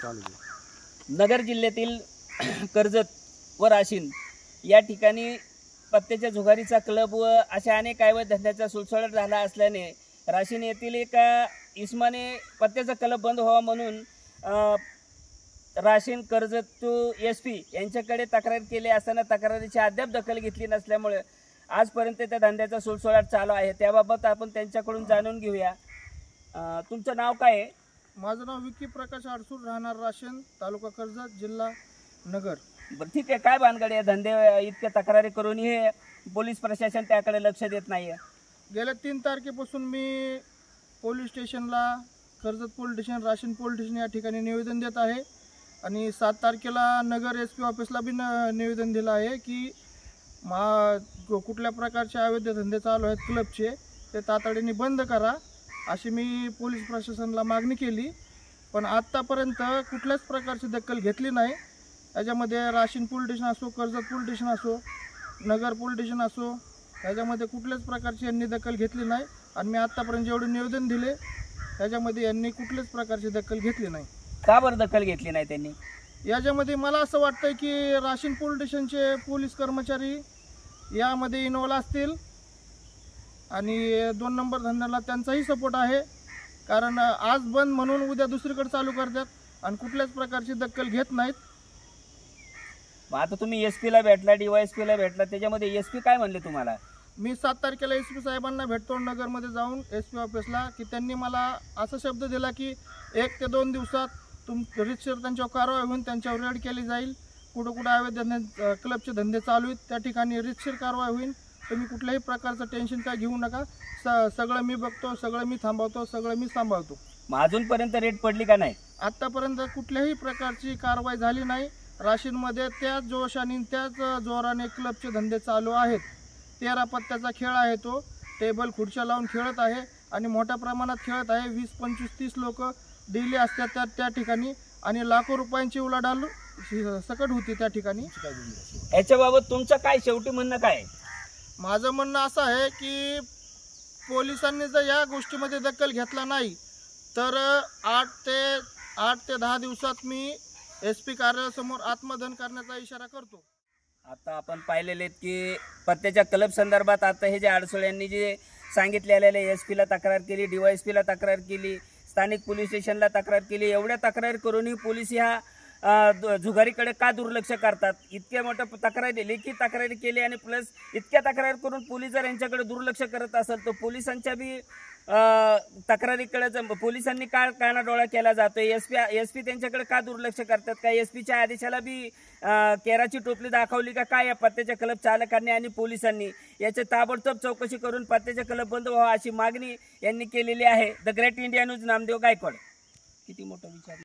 चालू आहे। नगर जिल्ह्यातील कर्जत व राशीन या ठिकाणी पत्त्याच्या जुगारीचा क्लब व अशा अनेक अवैध धंद्याचा सुळसुळाट झाला असल्याने राशीन येथील एका इसमाने पत्त्याचा क्लब बंद व्हावा म्हणून राशीन कर्जत टू SP यांच्याकडे तक्रार केली असताना तक्रारीची अद्याप दखल घेतली नसल्यामुळे आजपर्यंत त्या धंद्याचा सुळसुळाट चालू आहे। त्याबाबत आपण त्यांच्याकडून जाणून घेऊया। तुमचं नाव काय आहे? माझं नाव विकी प्रकाश आडसूळ, राहणार राशीन, तालुका कर्जत, जिल्हा नगर। बरं, ठीक आहे। काय भानगड आहे? धंदे इतक्या तक्रारी करून हे पोलीस प्रशासन त्याकडे लक्ष देत नाही आहे। गेल्या 3 तारखेपासून मी पोलीस स्टेशनला, कर्जत पोलीस स्टेशन, राशीन पोलीस स्टेशन या ठिकाणी निवेदन देत आहे आणि 7 तारखेला नगर SP ऑफिसला बी निवेदन दिलं आहे की कुठल्या प्रकारचे अवैध धंदे चालू आहेत क्लबचे ते तातडीने बंद करा अशी मी पोलीस प्रशासनाला मागणी केली, पण आत्तापर्यंत कुठल्याच प्रकारची दखल घेतली नाही। त्याच्यामध्ये राशीन पोलीस स्टेशन असो, कर्जत पोलीस स्टेशन असो, नगर पोलीस स्टेशन असो, त्याच्यामध्ये कुठल्याच प्रकारची यांनी दखल घेतली नाही आणि मी आत्तापर्यंत जेवढे निवेदन दिले त्याच्यामध्ये यांनी कुठल्याच प्रकारची दखल घेतली नाही। का बरं दखल घेतली नाही त्यांनी? याच्यामध्ये मला असं वाटतं की राशीन पोलीस स्टेशनचे पोलीस कर्मचारी यामध्ये इन्व्हॉल्व असतील आणि 2 नंबर धंद्याला त्यांचाही सपोर्ट आहे, कारण आज बंद म्हणून उद्या दुसरीकडे चालू करतात आणि कुठल्याच प्रकारची दखल घेत नाहीत। आता तुम्ही SP ला भेटला, DYSP ला भेटला, त्याच्यामध्ये SP काय म्हणले तुम्हाला? मी 7 तारखेला SP साहेबांना भेटतो नगरमध्ये जाऊन SP ऑफिसला, की त्यांनी मला असा शब्द दिला की 1 ते 2 दिवसात रीतसर त्यांच्यावर कारवाई होऊन त्यांच्यावर रेड केली जाईल। कुठं अवैध क्लबचे धंदे चालू आहेत त्या ठिकाणी रीतसर कारवाई होईल, तुम्ही कुठल्याही प्रकारचं टेन्शन काय घेऊ नका, सगळं मी बघतो, सगळं मी थांबवतो, सगळं मी सांभाळतो। मग अजूनपर्यंत रेड पडली का नाही? आत्तापर्यंत कुठल्याही प्रकारची कारवाई झाली नाही। राशीनमध्ये त्याच जोशाने त्याच जोराने क्लबचे धंदे चालू आहेत। 13 पत्त्याचा खेळ आहे, तो टेबल खुर्च्या लावून खेळत आहे आणि मोठ्या प्रमाणात खेळत आहे। 20, 25, 30 लोक डेली असतात त्या ठिकाणी आणि लाखो रुपयांची उलाढाल सकट होती त्या ठिकाणी। याच्याबाबत तुमचं काय शेवटी म्हणणं काय? माझं म्हणणं असं आहे की पोलिसांनी जर या गोष्टीमध्ये दखल घेतला नाही तर 8 ते 10 दिवसात मी SP कार्यालयासमोर आत्मदहन करण्याचा इशारा करतो। आता आपण पाहिलेले की पत्त्याच्या क्लब संदर्भात आता हे जे आडसूळ यांनी जे सांगितलेले SP ला तक्रार केली, DYSP ला तक्रार केली, स्थानिक पोलीस स्टेशनला तक्रार केली, एवढ्या तक्रार करूनही पोलीस ह्या जुगारीकडे का दुर्लक्ष करतात? इतक्या मोठ्या तक्रारी, लेखी तक्रारी केली आणि प्लस इतक्या तक्रार करून पोलीस जर यांच्याकडे दुर्लक्ष करत असेल तर पोलिसांच्या बी तक्रारीकडे पोलिसांनी का कानाडोळा केला जातोय? SP त्यांच्याकडे का दुर्लक्ष करतात? का SPच्या आदेशाला बी केराची टोपली दाखवली का काय या पत्त्याच्या क्लब चालकांनी आणि पोलिसांनी? याची ताबडतोब चौकशी करून पत्त्याच्या क्लब बंद व्हावा अशी मागणी यांनी केलेली आहे। The great India news, Namdev Gaikwad. किती मोठा विचार!